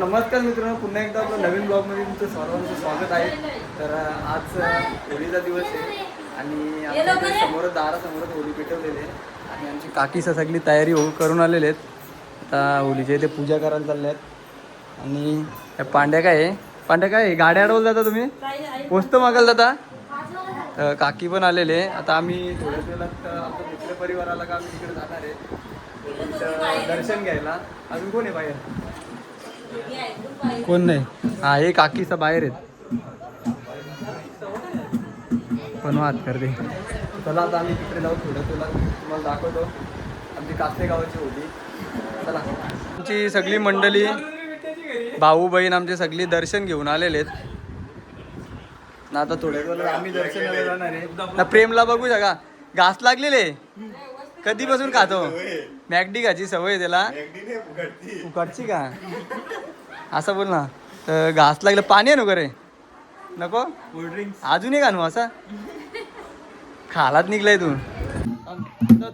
नमस्कार मित्रांनो, पुन्हा एकदा आपलं नवीन ब्लॉगमध्ये तुमचं सर्वांचं स्वागत आहे. तर आज होळीचा दिवस आहे आणि आमच्या समोर दारासमोरच होळी पेटवलेली आहे आणि आमची काकी सगळी तयारी करून आलेले आहेत. आता होळीच्या इथे पूजा करायला चालले आहेत. आणि त्या पांड्या काय आहे, पांड्या काय गाड्या अडवलं जाता तुम्ही, पोचतो मागायला जाता. काकी पण आलेले. आता आम्ही थोड्याच वेळात आमच्या मित्र परिवाराला का आम्ही तिकडे जाणार आहे दर्शन घ्यायला. अजून कोण आहे बाहेर? कोण नाही. हा, हे काकीचा बाहेर आहेत, पण हात करते. चला आता आम्ही तिकडे जाऊ. थोडं तुम्हाला दाखवतो आमची कासे गावाची होती. चला, आमची सगळी मंडळी, भाऊ बहीण आमचे सगळी दर्शन घेऊन आलेले आहेत ना. आता थोड्या वेळेला आम्ही दर्शनाला जाणार आहे ना. प्रेमला बघू शका, घास लागलेले कधीपासून खातो. मॅगडी खायची सवय त्याला. उकडची का असं बोल ना. तर घास लागलं. पाणी आहे नको रे, नको कोल्ड्रिंक्स अजूनही का नो असा खालात निघलाय तू.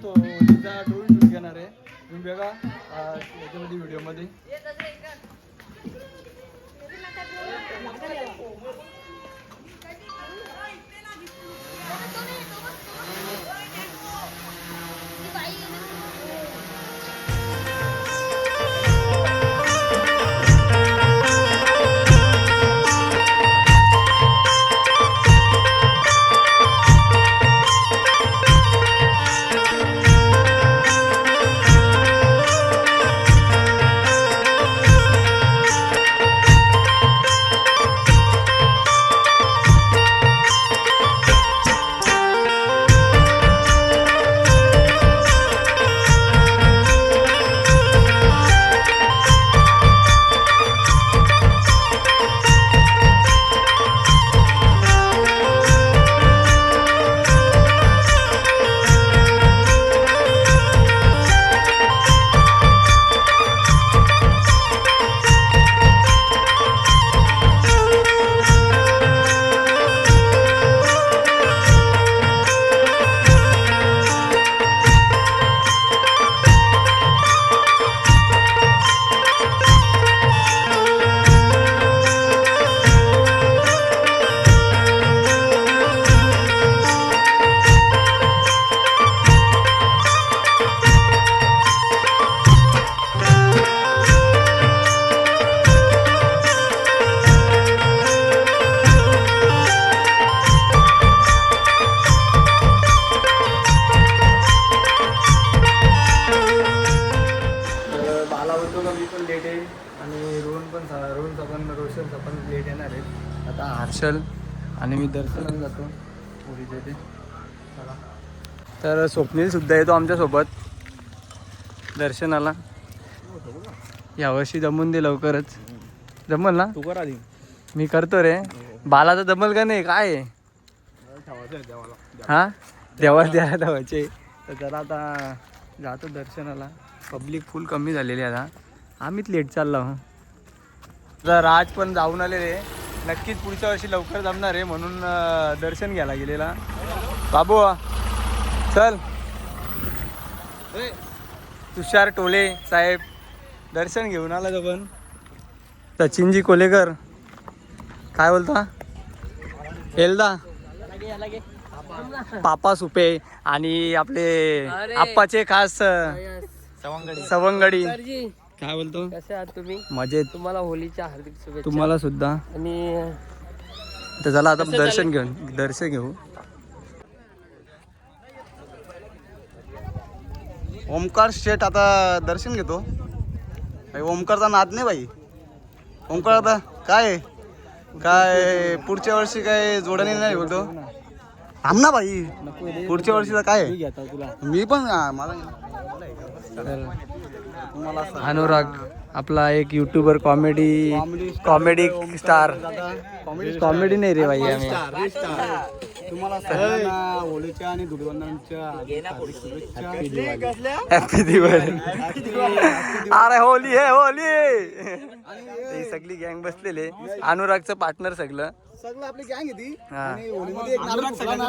तो तिचा ड्रोन शूट घेणार आहे तुम्ही बघा याच्यामध्ये व्हिडिओमध्ये. रोशनचा पण लेट येणार आहे. आता हर्षल आणि मी दर्शनाला जातो पुरीच्या इथे. तर स्वप्नील सुद्धा येतो आमच्यासोबत दर्शनाला. यावर्षी जमून दे लवकरच. जमल ना? तू कर आधी. मी करतो रे. बालाचं जमल का नाही काय? हा, देवाला द्यायला धावायचे. तर जरा आता जातो दर्शनाला. पब्लिक फुल कमी झालेली आता. आम्हीच लेट चाललो. तर राज पण जाऊन आलेले. नक्कीच पुढच्या वर्षी लवकर जमणार आहे म्हणून दर्शन घ्यायला गेलेला. बाबू चल. तुषार टोले साहेब दर्शन घेऊन आला. तो पण सचिनजी कोलेकर काय बोलता, एलदा पापा सुपे आणि आपले आप्पाचे खास सवंगडी. काय बोलतो, कसे आहात तुम्ही? मजेत. तुम्हाला होलीच्या हार्दिक शुभेच्छा. तुम्हाला सुद्धा. आणि तर चला आता दर्शन घेऊ. ओमकार शेठ आता दर्शन घेतो. ओमकारचा नाद नाही बाई. ओमकार आता काय पुढच्या वर्षी काय जोडणी नाही बोलतो. थांब ना बाई, पुढच्या वर्षीला काय मी पण मला अनुराग आपला एक युट्यूबर, कॉमेडी स्टार. कॉमेडी नाही रे बाई. आम्ही तुम्हाला सगळ्यांना होळीच्या आणि धुळवंदनच्या हॅपी दिवाळी. अरे होली आहे होली. ही सगळी गँग बसलेले. अनुरागचं पार्टनर सगळं. सगळं आपली गँग आहे ती हा. आणि होलीमध्ये एक नारळ फुटला ना,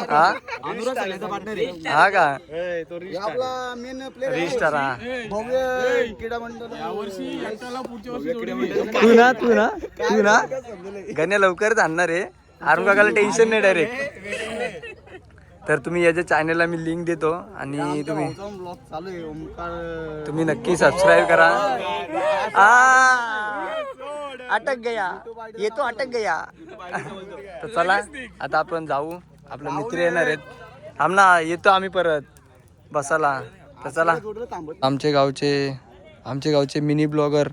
हा अनुराग सगळ्याचा partner आहे. हा का हे आपला मेन प्लेअर रिस्टार हा भव्य क्रीडा मंडळ तू ना गण्या लवकरच आणणार आहे अरुण काकाला टेन्शन नाही डायरेक्ट तर तुम्ही याच्या चॅनलला मी लिंक देतो आणि तुम्ही ब्लॉग चालू आहे ओमकार तुम्ही नक्की सबस्क्राईब करा अटक गया ये तो अटक गया तर चला आता आपण जाऊ आपले मित्र येणार आहेत आमना येतो आम्ही परत बसाला तर चला आमचे गावचे मिनी ब्लॉगर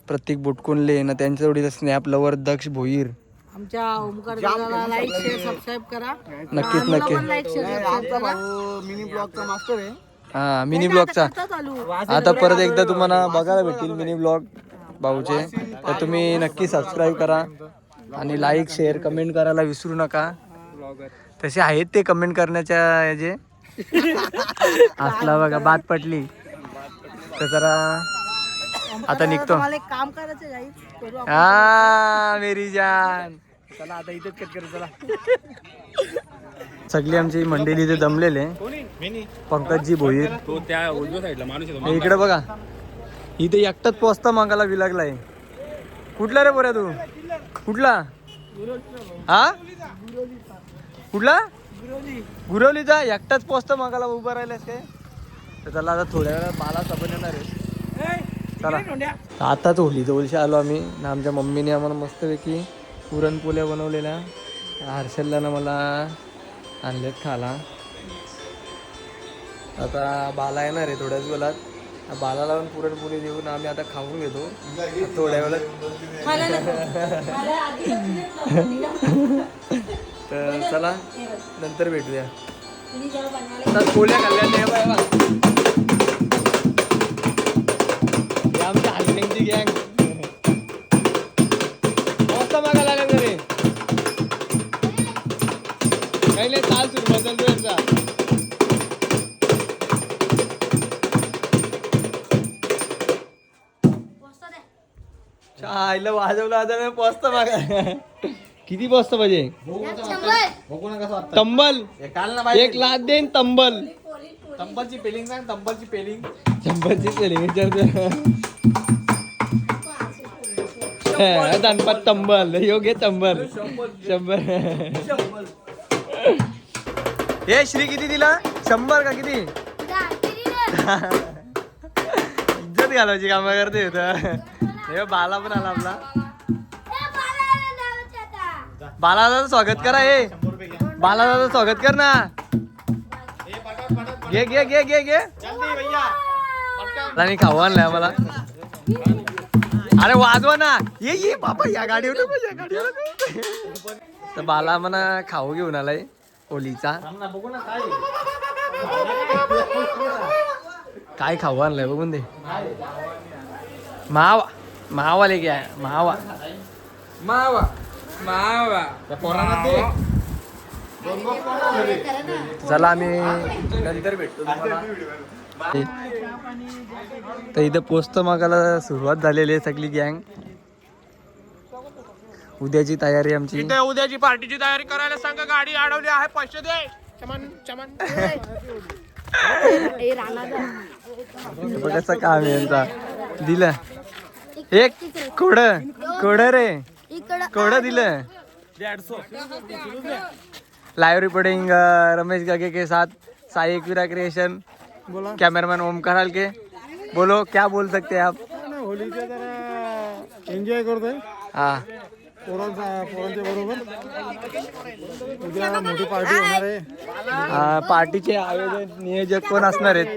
प्रतीक बुटकुनले ना त्यांच्या जोडीचा स्नॅप लवर दक्ष भोईर आमच्या ओमकार दादाला लाईक शेअर सबस्क्राईब करा. नक्कीच नक्कीच लाईक शेअर आमचा भाऊ मिनी ब्लॉगचा मास्टर आहे. हा मिनी ब्लॉगचा आता परत एकदा तुम्हाला बघायला भेटतील मिनी ब्लॉग भाऊचे तर तुम्ही नक्की सबस्क्राईब करा आणि लाईक शेअर कमेंट करायला विसरू नका तसे आहेत ते कमेंट करण्याच्या याचे असला बघा बात पटली तर जरा आता निघतो मला एक काम करायचं गाईस करू आपण. हा मेरी जान चला आता इथेच कट करू चला सगळी आमची मंडळी इथे जमलेले पंकजजी भोईर हे इकडे बघा इथे एकटाच पोचता मागायला विलागलाय कुठला रे पोऱ्या तू कुठला हा कुठला गुरवलीचा एकटाच पोचता मागायला उभा राहिलास काय तर चला आता थोड्या वेळा बाला सबन येणार आहे चला आताच होली जवळशी आलो आम्ही ना आमच्या मम्मीने आम्हाला मस्तपैकी पुरणपोळ्या बनवलेल्या हर्षलला मला आणलेत खाला आता बाला येणार आहे थोड्याच वेळात बालाला पण पुरणपोळी देऊन आम्ही आता खाऊन घेतो थोड्या वेळात तर चला नंतर भेटूया तर पोळ्या खाल्ल्या आमच्या हसण्याची गँग मस्त मागायला लागेल रे काही नाही चाल सुरू बदलतो यांचा आईला वाजवलं आता पोचत मागा किती पोचत पाहिजे तंबल एक लाख देईन तंबल तंबलची पेलिंग सांग तंबलची पेलिंग विचारतो दानपात तंबल योग्य तंबल 100 हे श्री किती दिला 100 का किती इज्जत घालायची कामा करते हे बाला पण आला आपला बालादाचं स्वागत करा हे बालादाचं स्वागत कर ना घे घे घे घे घे आणि खाऊ आणलंय आम्हाला अरे वाजवा ना ये बाबा या गाडीवर तर बाला म्हणा खाऊ घेऊन आलाय होलीचा काय खाऊ आणलंय बघून दे महावाले घ्या महावा चला आम्ही नंतर भेटतो तर इथं पोचतो मागायला सुरुवात झालेली आहे सगळी गँग उद्याची तयारी आमची उद्याची पार्टीची तयारी करायला सांगा गाडी अडवली आहे पैसे दे चमन चमन कसं काम आहे यांचा दिलं एक कोड रे कोड दिलं लाइव रिपोर्टिंग रमेश गगे के साथ साई एकविरा क्रिएशन कैमरामैन ओमकार हलके बोलो क्या बोल सकते हैं आप होली जरा एन्जॉय करतोय हाँ पोरांच्या बरोबर उद्या मोठी पार्टी होणार आहे पार्टीचे आयोजक नियोजक कोण असणार आहेत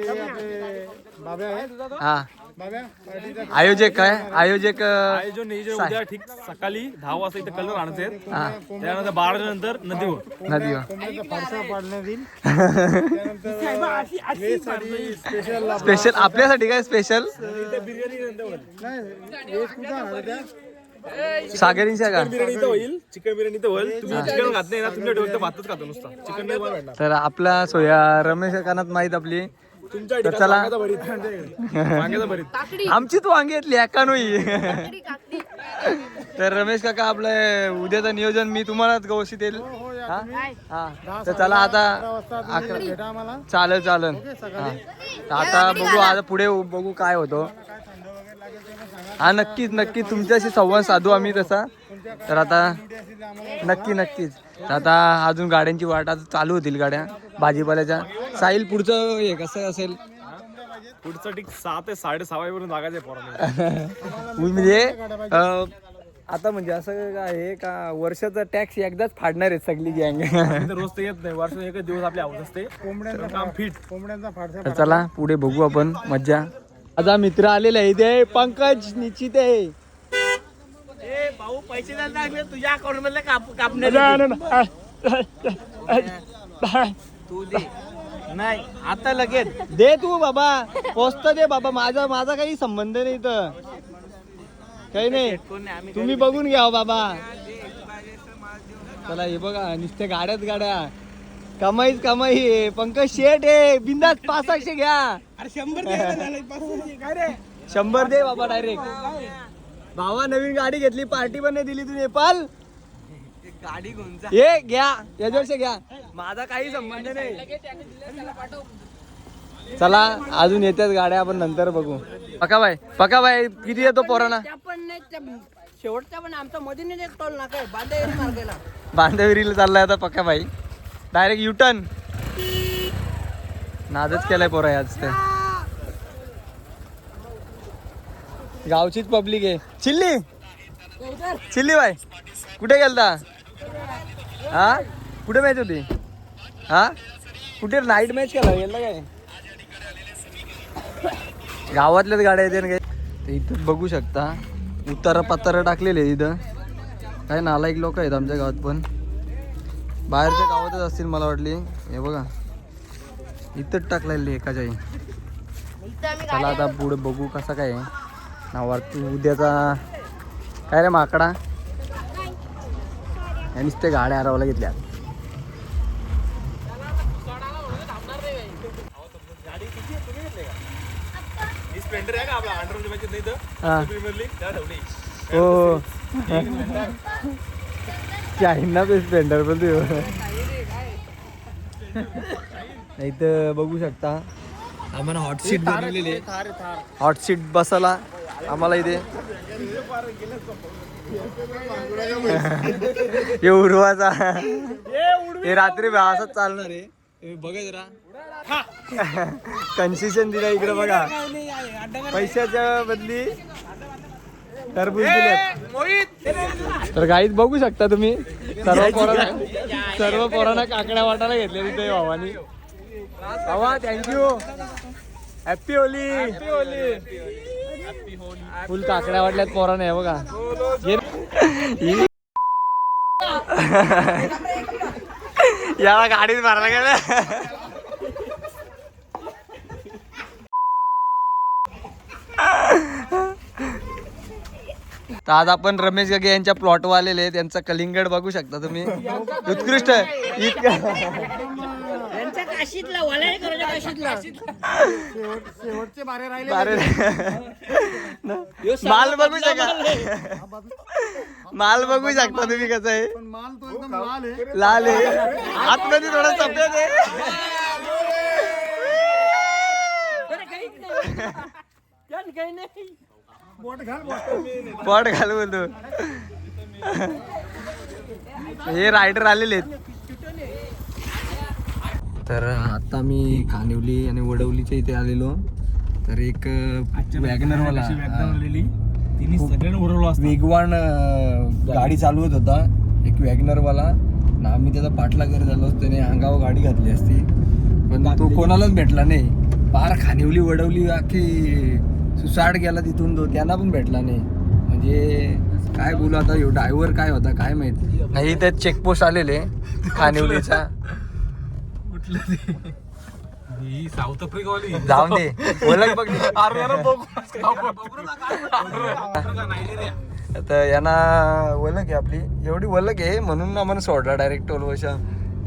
बाबा आहे हा बाबा पार्टीचा आयोजक काय आयोजक आयोजन नियोजन उद्या ठीक सकाळी 10 वाजता इथे कलर आणायचे आहेत. हा त्यानंतर 12 नंतर नदीवर नदी कोंबड्याचा फारसा पाडण्यात येईल त्यानंतर वेजसाठी स्पेशल स्पेशल आपल्यासाठी काय स्पेशल नाही वेज कुठं आणणार त्या सागरींच्या का बिर्याणी इथं होईल चिकन बिर्याणी इथं होईल तुम्ही चिकन खात नाही ना तुमच्या डोक्यात भातच खातो नुसता चिकन नाही भेटणार तर आपला सोया रमेश कानात माहित आपली तुमच्या तर चला वांग्याचा भरीत आमची तू वांगी घेतली एका नोई तर रमेश काका आपलं उद्याचं नियोजन मी तुम्हालाच घोषित येईल. हा? हा. तर चला आता 11 चालेल चालेल. हा. तर आता बघू, आता पुढे बघू काय होतो. हा नक्कीच नक्कीच तुमच्याशी संवाद साधू आम्ही तसा. तर आता नक्कीच. तर आता अजून गाड्यांची वाट आता चालू होतील गाड्या भाजीपाल्याच्या. साहिल पुढचं हे कसं असेल? पुढचं ठीक 6 ते 6:30 वाजेपर्यंत लागायचं पोरांना. म्हणजे आता म्हणजे असं काय आहे का वर्षाचा टॅक्स एकदाच फाडणार आहे सगळी गँग. रोज तर येत नाही, वर्ष एकच दिवस आपली आवड असते. काम फिट. तर चला पुढे बघू आपण मज्जा. माझा मित्र आलेला आहे इथे, पंकज निश्चित आहे. भाऊ पैसे द्यायला तुझ्या अकाउंट मधले कापणार तू दे. नाही आता लगेच दे तू बाबा, पोचत दे बाबा. माझा काही संबंध नाही इथं, काही नाही. तुम्ही बघून घ्या हो बाबा. चला हे बघा नुसते गाड्याच गाड्या, कमाईच कमाई आहे. पंकज शेठ आहे, बिंदास 500 घ्या. 100 दे बाबा डायरेक्ट. भावा नवीन गाडी घेतली, पार्टी पण नाही दिली तू. नेपाल गाडी घेऊन जा. हे घ्या, याच्यावरचे घ्या, माझा काही संबंध नाही. चला अजून येत्याच गाड्या, आपण नंतर बघू. पकाबाई किती येतो पोरांना? त्या पण नाही, त्या शेवटच्या पण आमचा मधून एक टोल नाका आहे, बांदेवाडी मार्गाला. बांधविरीला चाललाय आता पकाबाई, डायरेक्ट युटर्न. नादच केलाय पोरा आज. ते गावचीच पब्लिक आहे. चिल्ली बाई कुठे गेलता? हा कुठे मॅच होती? हा कुठे नाईट मॅच केला गेला काय? गावातल्याच गाड्या येते ना काय. तर इथं बघू शकता उतारा पतारा टाकलेले इथं. काय नालायक लोक आहेत आमच्या गावात, पण बाहेरच्या गावातच असतील मला वाटली. हे बघा इथंच टाकलेली एकाच्याही. चला आता पुढे बघू कसं काय नावार उद्याचा. काय रे माकडा, यांनीच ते गाड्या हरवल्या घेतल्या. स्प्लेंडर आहे का आपला 100 रुपयाची नाही तर हा प्रीमियर लीग त्या ठेवली. हो चायना पे स्प्लेंडर पण तू. नाही तर बघू शकता आम्हाला हॉट सीट बनवलेली आहे. हॉट सीट बसायला आम्हाला इथे. हे उर्वाचा हे रात्री असंच चालणार आहे. बघा जरा कन्सेशन दिला इकडे बघा. पैशाच्या बदली टरबूज दिले. तर गाईत बघू शकता तुम्ही, सर्व पोरांना काकड्या वाटायला घेतल्या तिथे भावानी. भावा थँक्यू, हॅपी होली. फुल काकड्या वाटल्यात पोराने. हे बघा याला गाडीत भरायला गेलं. तर आज आपण रमेश गगे यांच्या प्लॉटवर आलेले. त्यांचा कलिंगड बघू शकता तुम्ही, उत्कृष्ट. यांच्या काशीतला वलाय करायच्या काशीतला शेवटचे बारे राहिले. माल बघू शकता, माल बघू शकता तुम्ही कसं आहे. माल तो एकदम लाल आहे. लाल आहे, आतमध्ये थोडं सफेद आहे. काही नाही, पॉट घाल बोलतो. हे रायडर आलेले आहेत. तर आता मी कानिवली आणि वडवलीच्या इथे आलेलो. तर एक वॅगनरवाला वेगवान गाडी चालवत होता, एक वॅगनरवाला. आम्ही त्याचा पाठला करत आलो, त्याने अंगावर गाडी घातली असती, पण तो कोणालाच भेटला नाही. पार खानिवली वडवली अख्खी सुसाट गेला तिथून तो, त्यांना पण भेटला नाही. म्हणजे काय बोलू आता, ह्यो ड्रायव्हर काय होता काय माहित. नाही त्यात चेकपोस्ट आलेले खानिवलीचा. ही साऊथ आफ्रिकावाली जाऊन दे, ओळख बघ. आता यांना ओळख आहे आपली, एवढी ओळख आहे म्हणून आम्हाला सोडला डायरेक्ट टोल वशा.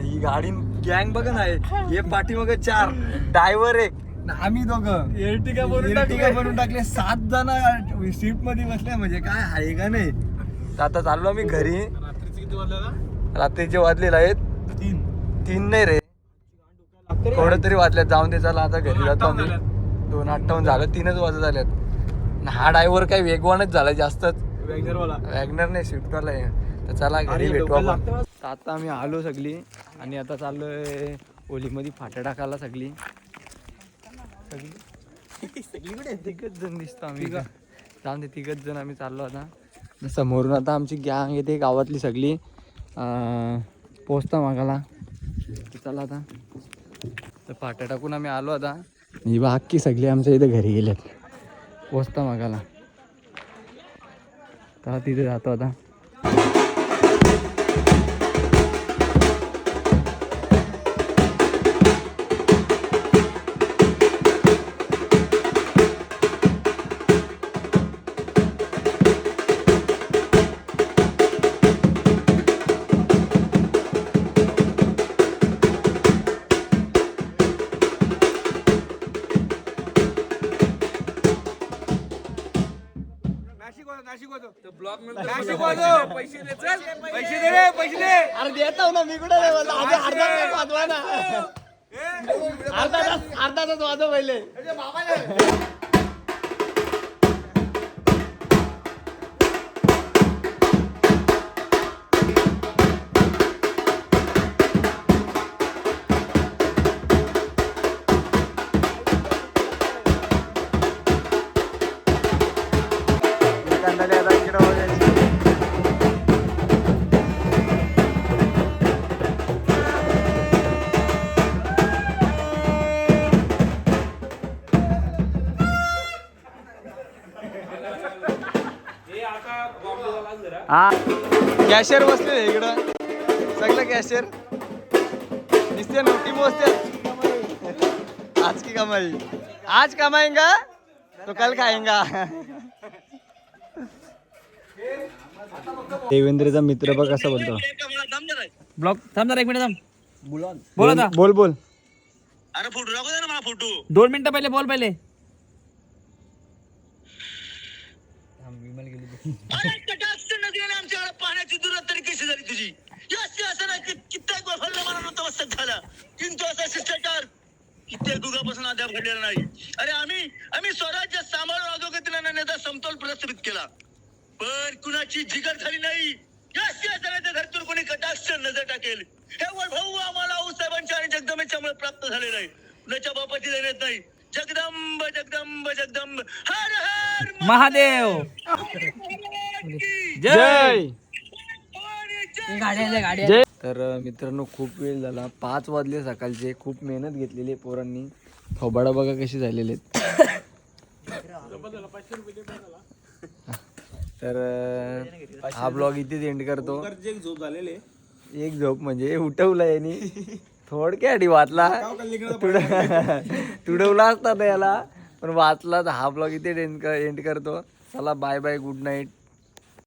ही गाडी गँग बघा ना, हे पाठीमाग 4 ड्रायव्हर, एक आम्ही दोघं एर्टिगा बनवून टाकले. 7 जण सीट मध्ये बसले, म्हणजे काय आहे का नाही. तर आता चाललो आम्ही घरी. रात्रीचे किती वाजले? रात्रीचे वाजलेले आहेत 3 नाही रे, थोडं तरी वाजल्यात. जाऊन दे, चला आता घरी जातो आम्ही. 2:58 झालं, 3च वाजत झाल्यात. आणि हा ड्रायव्हर काही वेगवानच झाला जास्तच. वॅगनर नाही, स्विफ्टवाला आहे. तर चला घरी भेटू आपण. तर आता आम्ही आलो सगळी आणि आता चाललोय ओलीमध्ये फाट्या टाकायला सगळी. तिघच जण दिसतो आम्ही. जाऊन दे, तिघच जण आम्ही चाललो आता. समोरून आता आमची गँग येते गावातली सगळी पोचता मागाला. चला आता तर फाट्या टाकून आम्ही आलो आता. ही बा अख्खी सगळी आमच्या इथे घरी गेल्यात पोचता मागाला. तर तिथे जातो आता. अरे देतो ना मी कुठे वाजवा ना. अर्धा तास वाजव पहिले. हा कॅशियर बसले इकडं सगळं. कॅशियर दिसते नोटी मोजते. आज की कमाई, आज कमाएंगा तो कल खाएंगा. देवेंद्रचा मित्र बघ कसा बोलतो. ब्लॉग थांब जरा 1 मिनिट थांब. बोल आता. बोल बोल. अरे फोटो दाखव ना मला. फोटो 2 मिनिटं पहिले बोल पहिले. आमच्याकडे पाण्याची दुरत तरी कशी झाली तुझी. असं नाही कित्येक मला नव्हतं मस्तक झाला. किंतु असा शिष्टाचार कित्येक युगापासून अद्याप घडलेला नाही. अरे आम्ही स्वराज्य सांभाळून अधोगतीला नेता समतोल प्रस्थापित केला, पण कुणाची जिगर झाली नाही. धरतून कोणी कटाक्ष नजर टाकेल हे वैभव आम्हाला आऊसाहेबांच्या आणि जगदंबेच्यामुळे प्राप्त झालेलं आहे. कुणाच्या बापाची देण्यात नाही. जगदंब जगदंब जगदंब हर हर महादेव. जय जय. तर मित्रांनो खूप वेळ झाला, 5 वाजले सकाळचे. खूप मेहनत घेतलेली पोरांनी. थोबाडा बघा कशी झालेले आहेत. तर हा ब्लॉग इथेच एंड करतो. एक झोप म्हणजे उठवला यांनी थोडक्यात वाचला. तुडवला असता याला पण वाचला. तर हा ब्लॉग इथे एंड करतो. चला बाय बाय, गुड नाईट.